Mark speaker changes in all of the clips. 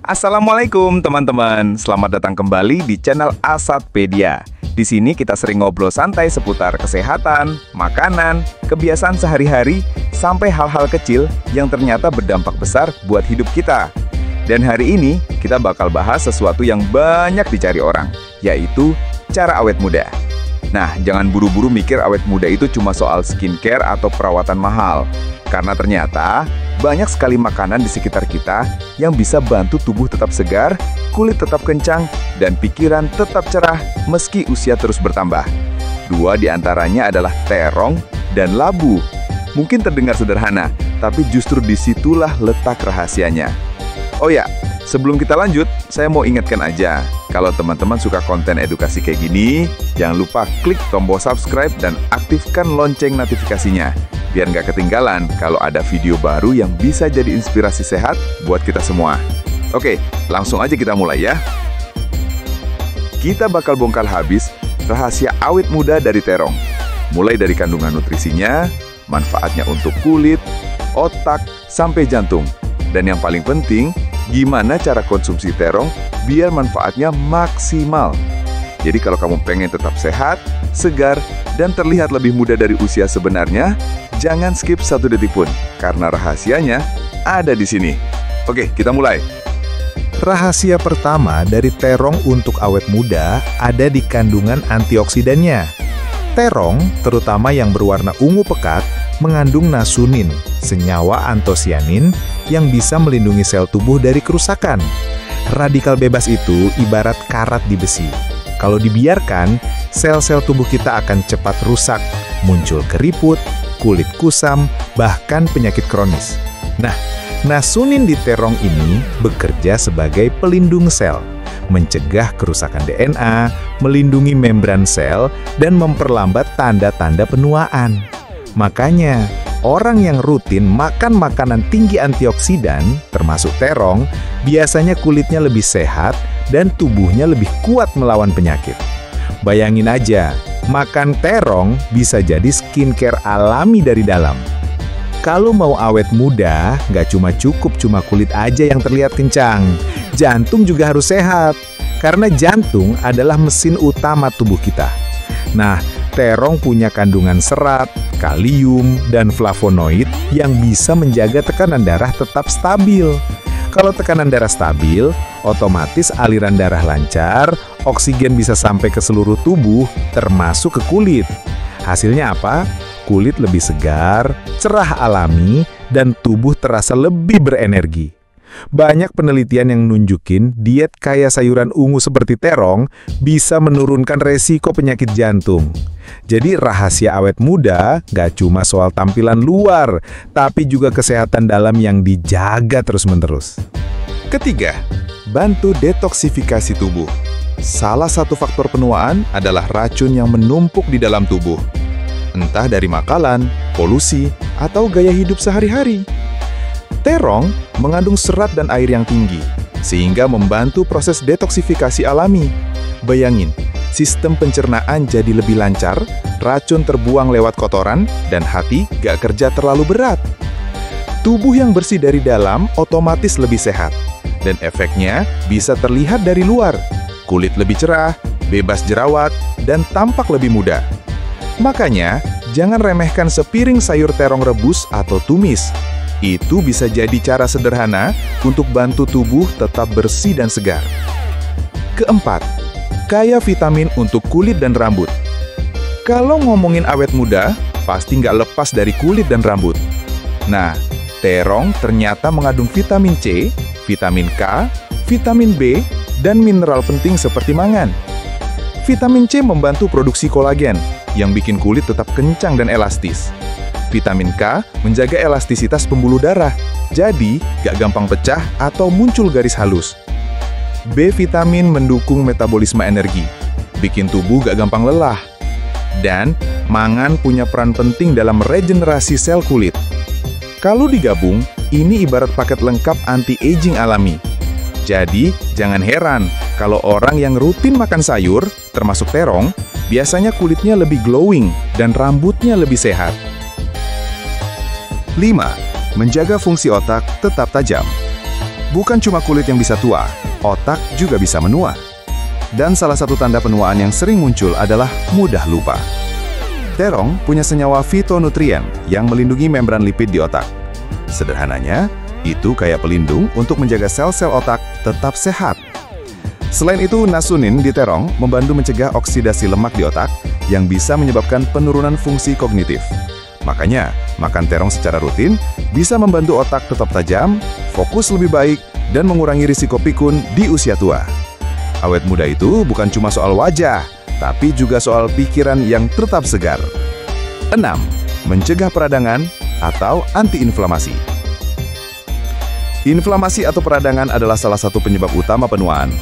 Speaker 1: Assalamualaikum teman-teman, selamat datang kembali di channel Asatpedia. Di sini kita sering ngobrol santai seputar kesehatan, makanan, kebiasaan sehari-hari, sampai hal-hal kecil yang ternyata berdampak besar buat hidup kita. Dan hari ini kita bakal bahas sesuatu yang banyak dicari orang, yaitu cara awet muda. Nah, jangan buru-buru mikir awet muda itu cuma soal skincare atau perawatan mahal. Karena ternyata banyak sekali makanan di sekitar kita yang bisa bantu tubuh tetap segar, kulit tetap kencang, dan pikiran tetap cerah meski usia terus bertambah. Dua di antaranya adalah terong dan labu. Mungkin terdengar sederhana, tapi justru disitulah letak rahasianya. Oh ya, sebelum kita lanjut, saya mau ingatkan aja, kalau teman-teman suka konten edukasi kayak gini, jangan lupa klik tombol subscribe dan aktifkan lonceng notifikasinya, biar nggak ketinggalan kalau ada video baru yang bisa jadi inspirasi sehat buat kita semua. Oke, langsung aja kita mulai ya. Kita bakal bongkar habis rahasia awet muda dari terong. Mulai dari kandungan nutrisinya, manfaatnya untuk kulit, otak, sampai jantung. Dan yang paling penting, gimana cara konsumsi terong biar manfaatnya maksimal. Jadi kalau kamu pengen tetap sehat, segar, dan terlihat lebih muda dari usia sebenarnya, jangan skip satu detik pun, karena rahasianya ada di sini. Oke, kita mulai.
Speaker 2: Rahasia pertama dari terong untuk awet muda ada di kandungan antioksidannya. Terong, terutama yang berwarna ungu pekat, mengandung nasunin, senyawa antosianin yang bisa melindungi sel tubuh dari kerusakan. Radikal bebas itu ibarat karat di besi. Kalau dibiarkan, sel-sel tubuh kita akan cepat rusak, muncul keriput, kulit kusam, bahkan penyakit kronis. Nah, nasunin di terong ini bekerja sebagai pelindung sel, mencegah kerusakan DNA, melindungi membran sel, dan memperlambat tanda-tanda penuaan. Makanya, orang yang rutin makan makanan tinggi antioksidan, termasuk terong, biasanya kulitnya lebih sehat dan tubuhnya lebih kuat melawan penyakit. Bayangin aja, makan terong bisa jadi skincare alami dari dalam. Kalau mau awet muda, nggak cukup kulit aja yang terlihat kencang. Jantung juga harus sehat, karena jantung adalah mesin utama tubuh kita. Nah, terong punya kandungan serat, kalium, dan flavonoid yang bisa menjaga tekanan darah tetap stabil. Kalau tekanan darah stabil, otomatis aliran darah lancar, oksigen bisa sampai ke seluruh tubuh, termasuk ke kulit. Hasilnya apa? Kulit lebih segar, cerah alami, dan tubuh terasa lebih berenergi. Banyak penelitian yang nunjukin diet kaya sayuran ungu seperti terong bisa menurunkan resiko penyakit jantung. Jadi rahasia awet muda gak cuma soal tampilan luar, tapi juga kesehatan dalam yang dijaga terus-menerus.
Speaker 1: Ketiga, bantu detoksifikasi tubuh. Salah satu faktor penuaan adalah racun yang menumpuk di dalam tubuh. Entah dari makanan, polusi, atau gaya hidup sehari-hari. Terong mengandung serat dan air yang tinggi, sehingga membantu proses detoksifikasi alami. Bayangin, sistem pencernaan jadi lebih lancar, racun terbuang lewat kotoran, dan hati gak kerja terlalu berat. Tubuh yang bersih dari dalam otomatis lebih sehat, dan efeknya bisa terlihat dari luar. Kulit lebih cerah, bebas jerawat, dan tampak lebih muda. Makanya, jangan remehkan sepiring sayur terong rebus atau tumis. Itu bisa jadi cara sederhana untuk bantu tubuh tetap bersih dan segar. Keempat, kaya vitamin untuk kulit dan rambut. Kalau ngomongin awet muda, pasti nggak lepas dari kulit dan rambut. Nah, terong ternyata mengandung vitamin C, vitamin K, vitamin B, dan mineral penting seperti mangan. Vitamin C membantu produksi kolagen, yang bikin kulit tetap kencang dan elastis. Vitamin K menjaga elastisitas pembuluh darah, jadi gak gampang pecah atau muncul garis halus. B vitamin mendukung metabolisme energi, bikin tubuh gak gampang lelah. Dan mangan punya peran penting dalam regenerasi sel kulit. Kalau digabung, ini ibarat paket lengkap anti-aging alami. Jadi, jangan heran kalau orang yang rutin makan sayur, termasuk terong, biasanya kulitnya lebih glowing dan rambutnya lebih sehat. 5. Menjaga fungsi otak tetap tajam. Bukan cuma kulit yang bisa tua, otak juga bisa menua. Dan salah satu tanda penuaan yang sering muncul adalah mudah lupa. Terong punya senyawa fitonutrien yang melindungi membran lipid di otak. Sederhananya, itu kayak pelindung untuk menjaga sel-sel otak tetap sehat. Selain itu, nasunin di terong membantu mencegah oksidasi lemak di otak yang bisa menyebabkan penurunan fungsi kognitif. Makanya, makan terong secara rutin bisa membantu otak tetap tajam, fokus lebih baik, dan mengurangi risiko pikun di usia tua. Awet muda itu bukan cuma soal wajah, tapi juga soal pikiran yang tetap segar. 6. Mencegah peradangan atau antiinflamasi. Inflamasi atau peradangan adalah salah satu penyebab utama penuaan.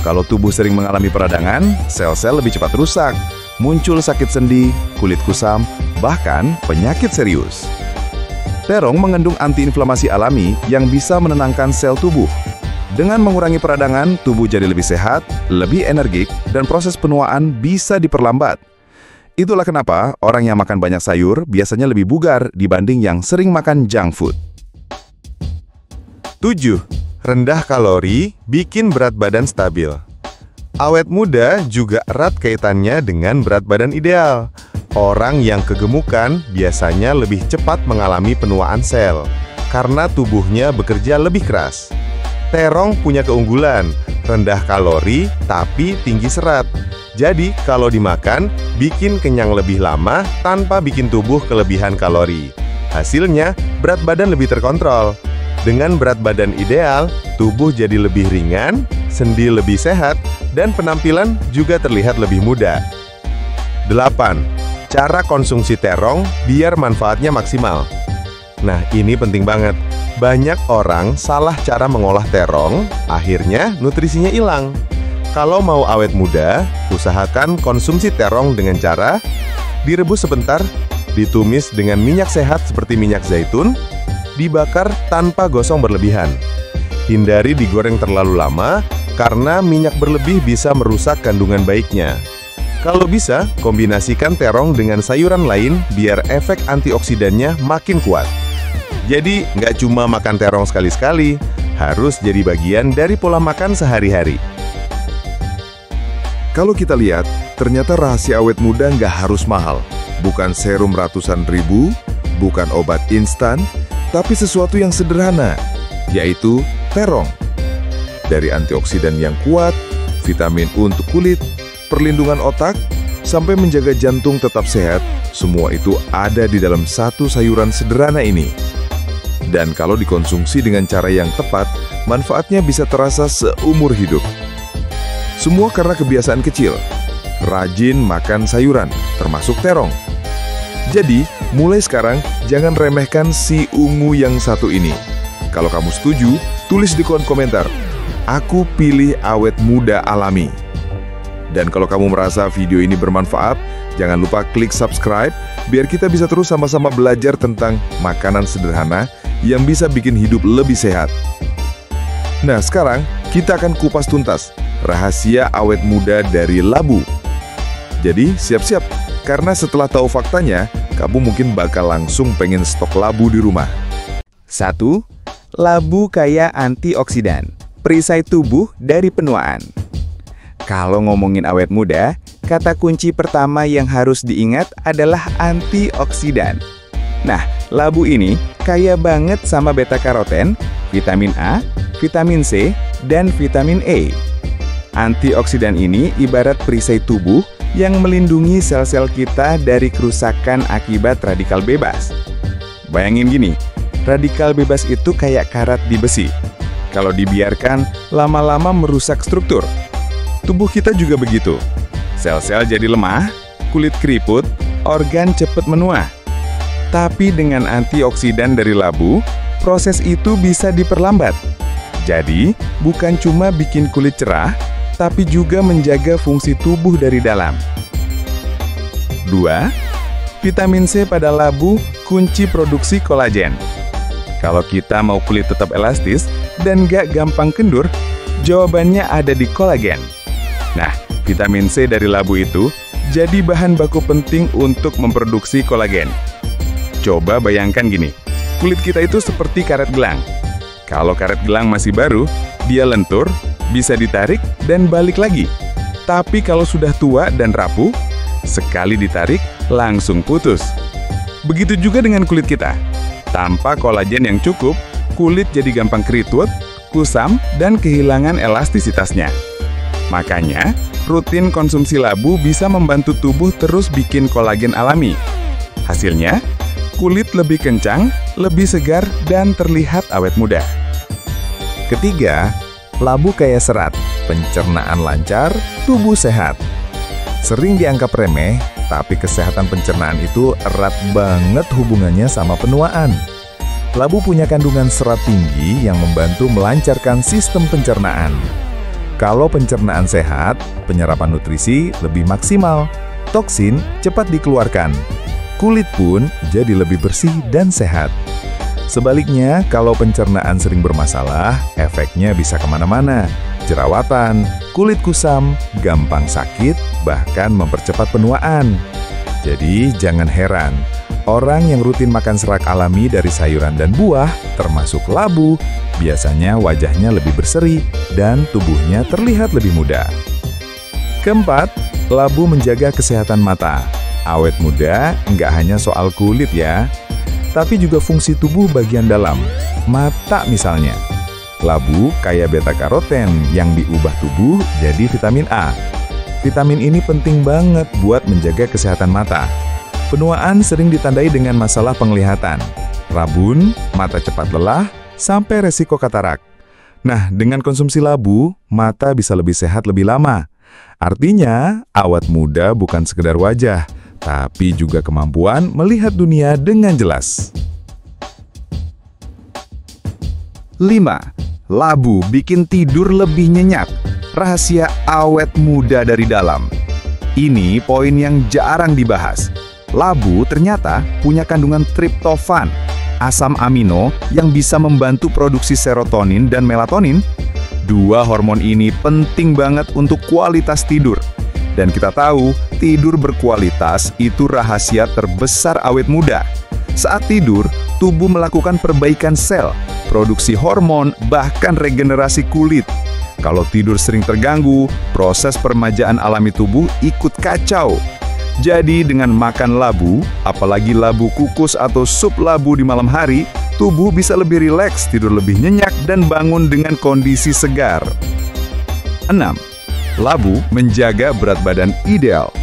Speaker 1: Kalau tubuh sering mengalami peradangan, sel-sel lebih cepat rusak, muncul sakit sendi, kulit kusam, bahkan penyakit serius. Terong mengandung antiinflamasi alami yang bisa menenangkan sel tubuh. Dengan mengurangi peradangan, tubuh jadi lebih sehat, lebih energik, dan proses penuaan bisa diperlambat. Itulah kenapa orang yang makan banyak sayur biasanya lebih bugar dibanding yang sering makan junk food. 7. Rendah kalori, bikin berat badan stabil. Awet muda juga erat kaitannya dengan berat badan ideal. Orang yang kegemukan biasanya lebih cepat mengalami penuaan sel, karena tubuhnya bekerja lebih keras. Terong punya keunggulan, rendah kalori tapi tinggi serat. Jadi kalau dimakan, bikin kenyang lebih lama tanpa bikin tubuh kelebihan kalori. Hasilnya, berat badan lebih terkontrol. Dengan berat badan ideal, tubuh jadi lebih ringan, sendi lebih sehat, dan penampilan juga terlihat lebih muda. 8. Cara konsumsi terong biar manfaatnya maksimal. Nah, ini penting banget. Banyak orang salah cara mengolah terong, akhirnya nutrisinya hilang. Kalau mau awet muda, usahakan konsumsi terong dengan cara direbus sebentar, ditumis dengan minyak sehat seperti minyak zaitun, dibakar tanpa gosong berlebihan. Hindari digoreng terlalu lama, karena minyak berlebih bisa merusak kandungan baiknya. Kalau bisa, kombinasikan terong dengan sayuran lain biar efek antioksidannya makin kuat. Jadi, nggak cuma makan terong sekali-sekali, harus jadi bagian dari pola makan sehari-hari.
Speaker 2: Kalau kita lihat, ternyata rahasia awet muda nggak harus mahal. Bukan serum ratusan ribu, bukan obat instan, tapi sesuatu yang sederhana, yaitu terong. Dari antioksidan yang kuat, vitamin untuk kulit, perlindungan otak, sampai menjaga jantung tetap sehat, semua itu ada di dalam satu sayuran sederhana ini. Dan kalau dikonsumsi dengan cara yang tepat, manfaatnya bisa terasa seumur hidup. Semua karena kebiasaan kecil, rajin makan sayuran, termasuk terong. Jadi, mulai sekarang, jangan remehkan si ungu yang satu ini. Kalau kamu setuju, tulis di kolom komentar, "Aku pilih awet muda alami." Dan kalau kamu merasa video ini bermanfaat, jangan lupa klik subscribe, biar kita bisa terus sama-sama belajar tentang makanan sederhana yang bisa bikin hidup lebih sehat. Nah, sekarang kita akan kupas tuntas rahasia awet muda dari labu. Jadi, siap-siap, karena setelah tahu faktanya, kamu mungkin bakal langsung pengen stok labu di rumah.
Speaker 3: 1. Labu kaya antioksidan, perisai tubuh dari penuaan. Kalau ngomongin awet muda, kata kunci pertama yang harus diingat adalah antioksidan. Nah, labu ini kaya banget sama beta-karoten, vitamin A, vitamin C, dan vitamin E. Antioksidan ini ibarat perisai tubuh yang melindungi sel-sel kita dari kerusakan akibat radikal bebas. Bayangin gini, radikal bebas itu kayak karat di besi. Kalau dibiarkan, lama-lama merusak struktur. Tubuh kita juga begitu. Sel-sel jadi lemah, kulit keriput, organ cepat menua. Tapi dengan antioksidan dari labu, proses itu bisa diperlambat. Jadi, bukan cuma bikin kulit cerah, tapi juga menjaga fungsi tubuh dari dalam. 2. Vitamin C pada labu kunci produksi kolagen. Kalau kita mau kulit tetap elastis dan gak gampang kendur, jawabannya ada di kolagen. Nah, vitamin C dari labu itu jadi bahan baku penting untuk memproduksi kolagen. Coba bayangkan gini, kulit kita itu seperti karet gelang. Kalau karet gelang masih baru, dia lentur, bisa ditarik dan balik lagi. Tapi kalau sudah tua dan rapuh, sekali ditarik langsung putus. Begitu juga dengan kulit kita. Tanpa kolagen yang cukup, kulit jadi gampang keritut, kusam, dan kehilangan elastisitasnya. Makanya, rutin konsumsi labu bisa membantu tubuh terus bikin kolagen alami. Hasilnya, kulit lebih kencang, lebih segar, dan terlihat awet muda.
Speaker 2: Ketiga, labu kaya serat, pencernaan lancar, tubuh sehat. Sering dianggap remeh, tapi kesehatan pencernaan itu erat banget hubungannya sama penuaan. Labu punya kandungan serat tinggi yang membantu melancarkan sistem pencernaan. Kalau pencernaan sehat, penyerapan nutrisi lebih maksimal, toksin cepat dikeluarkan. Kulit pun jadi lebih bersih dan sehat. Sebaliknya, kalau pencernaan sering bermasalah, efeknya bisa kemana-mana. Jerawatan, kulit kusam, gampang sakit, bahkan mempercepat penuaan. Jadi, jangan heran, orang yang rutin makan serat alami dari sayuran dan buah, termasuk labu, biasanya wajahnya lebih berseri dan tubuhnya terlihat lebih muda. Keempat, labu menjaga kesehatan mata. Awet muda nggak hanya soal kulit ya, tapi juga fungsi tubuh bagian dalam, mata misalnya. Labu kaya beta-karoten yang diubah tubuh jadi vitamin A. Vitamin ini penting banget buat menjaga kesehatan mata. Penuaan sering ditandai dengan masalah penglihatan, rabun, mata cepat lelah, sampai resiko katarak. Nah, dengan konsumsi labu, mata bisa lebih sehat lebih lama. Artinya, awet muda bukan sekedar wajah, tapi juga kemampuan melihat dunia dengan jelas.
Speaker 3: 5. Labu bikin tidur lebih nyenyak. Rahasia awet muda dari dalam. Ini poin yang jarang dibahas. Labu ternyata punya kandungan triptofan, asam amino yang bisa membantu produksi serotonin dan melatonin. Dua hormon ini penting banget untuk kualitas tidur. Dan kita tahu, tidur berkualitas itu rahasia terbesar awet muda. Saat tidur, tubuh melakukan perbaikan sel, produksi hormon, bahkan regenerasi kulit. Kalau tidur sering terganggu, proses peremajaan alami tubuh ikut kacau. Jadi dengan makan labu, apalagi labu kukus atau sup labu di malam hari, tubuh bisa lebih rileks, tidur lebih nyenyak, dan bangun dengan kondisi segar. 6. Labu menjaga berat badan ideal.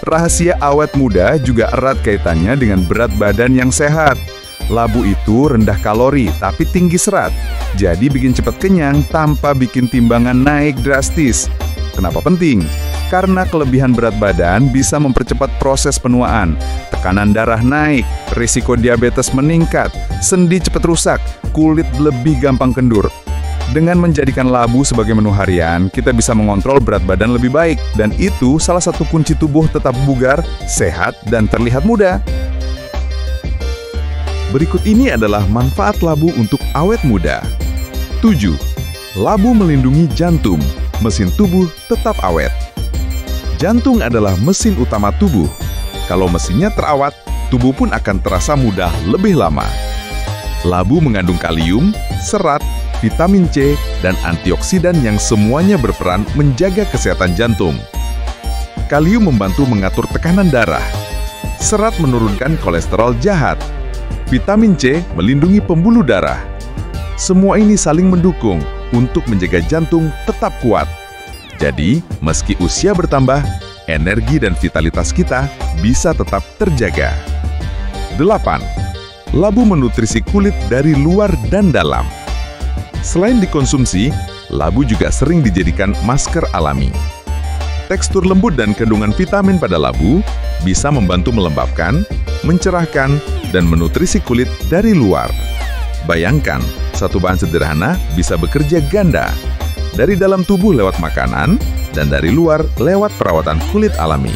Speaker 3: Rahasia awet muda juga erat kaitannya dengan berat badan yang sehat. Labu itu rendah kalori tapi tinggi serat, jadi bikin cepat kenyang tanpa bikin timbangan naik drastis. Kenapa penting? Karena kelebihan berat badan bisa mempercepat proses penuaan, tekanan darah naik, risiko diabetes meningkat, sendi cepat rusak, kulit lebih gampang kendur. Dengan menjadikan labu sebagai menu harian, kita bisa mengontrol berat badan lebih baik, dan itu salah satu kunci tubuh tetap bugar, sehat, dan terlihat muda. Berikut ini adalah manfaat labu untuk awet muda. 7. Labu melindungi jantung, mesin tubuh tetap awet. Jantung adalah mesin utama tubuh. Kalau mesinnya terawat, tubuh pun akan terasa muda lebih lama. Labu mengandung kalium, serat, vitamin C, dan antioksidan yang semuanya berperan menjaga kesehatan jantung. Kalium membantu mengatur tekanan darah. Serat menurunkan kolesterol jahat. Vitamin C melindungi pembuluh darah. Semua ini saling mendukung untuk menjaga jantung tetap kuat. Jadi, meski usia bertambah, energi dan vitalitas kita bisa tetap terjaga. 8. Labu menutrisi kulit dari luar dan dalam. Selain dikonsumsi, labu juga sering dijadikan masker alami. Tekstur lembut dan kandungan vitamin pada labu bisa membantu melembabkan, mencerahkan, dan menutrisi kulit dari luar. Bayangkan, satu bahan sederhana bisa bekerja ganda. Dari dalam tubuh lewat makanan, dan dari luar lewat perawatan kulit alami.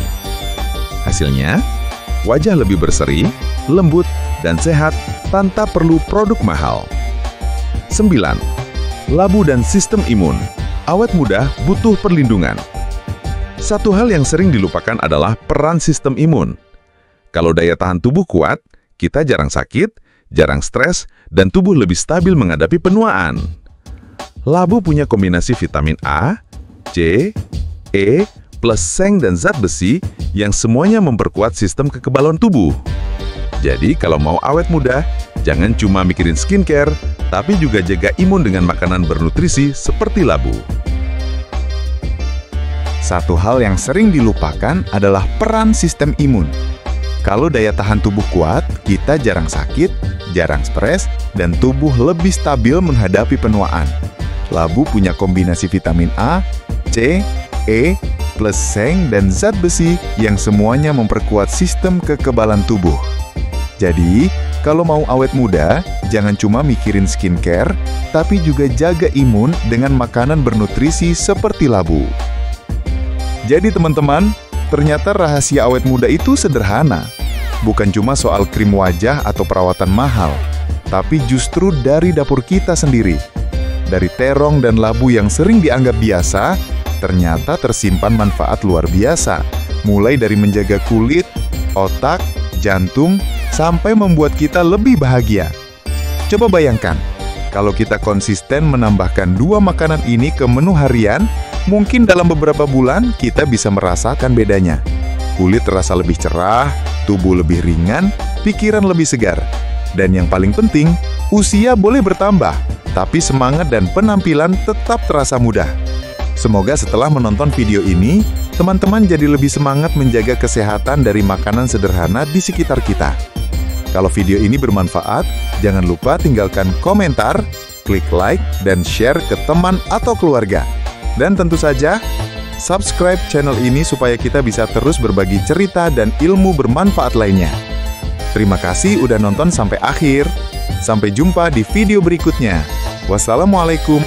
Speaker 3: Hasilnya, wajah lebih berseri, lembut, dan sehat tanpa perlu produk mahal. 9. Labu dan sistem imun. Awet muda butuh perlindungan. Satu hal yang sering dilupakan adalah peran sistem imun. Kalau daya tahan tubuh kuat, kita jarang sakit,
Speaker 1: jarang stres, dan tubuh lebih stabil menghadapi penuaan. Labu punya kombinasi vitamin A, C, E, plus seng dan zat besi yang semuanya memperkuat sistem kekebalan tubuh. Jadi kalau mau awet muda, jangan cuma mikirin skincare, tapi juga jaga imun dengan makanan bernutrisi seperti labu.
Speaker 2: Satu hal yang sering dilupakan adalah peran sistem imun. Kalau daya tahan tubuh kuat, kita jarang sakit, jarang stres, dan tubuh lebih stabil menghadapi penuaan. Labu punya kombinasi vitamin A, C, E, plus seng dan zat besi yang semuanya memperkuat sistem kekebalan tubuh. Jadi, kalau mau awet muda, jangan cuma mikirin skincare, tapi juga jaga imun dengan makanan bernutrisi seperti labu. Jadi teman-teman, ternyata rahasia awet muda itu sederhana. Bukan cuma soal krim wajah atau perawatan mahal, tapi justru dari dapur kita sendiri. Dari terong dan labu yang sering dianggap biasa, ternyata tersimpan manfaat luar biasa, mulai dari menjaga kulit, otak, jantung, sampai membuat kita lebih bahagia. Coba bayangkan, kalau kita konsisten menambahkan 2 makanan ini ke menu harian, mungkin dalam beberapa bulan kita bisa merasakan bedanya. Kulit terasa lebih cerah, tubuh lebih ringan, pikiran lebih segar. Dan yang paling penting, usia boleh bertambah, tapi semangat dan penampilan tetap terasa muda. Semoga setelah menonton video ini, teman-teman jadi lebih semangat menjaga kesehatan dari makanan sederhana di sekitar kita. Kalau video ini bermanfaat, jangan lupa tinggalkan komentar, klik like, dan share ke teman atau keluarga. Dan tentu saja, subscribe channel ini supaya kita bisa terus berbagi cerita dan ilmu bermanfaat lainnya. Terima kasih udah nonton sampai akhir. Sampai jumpa di video berikutnya. Wassalamualaikum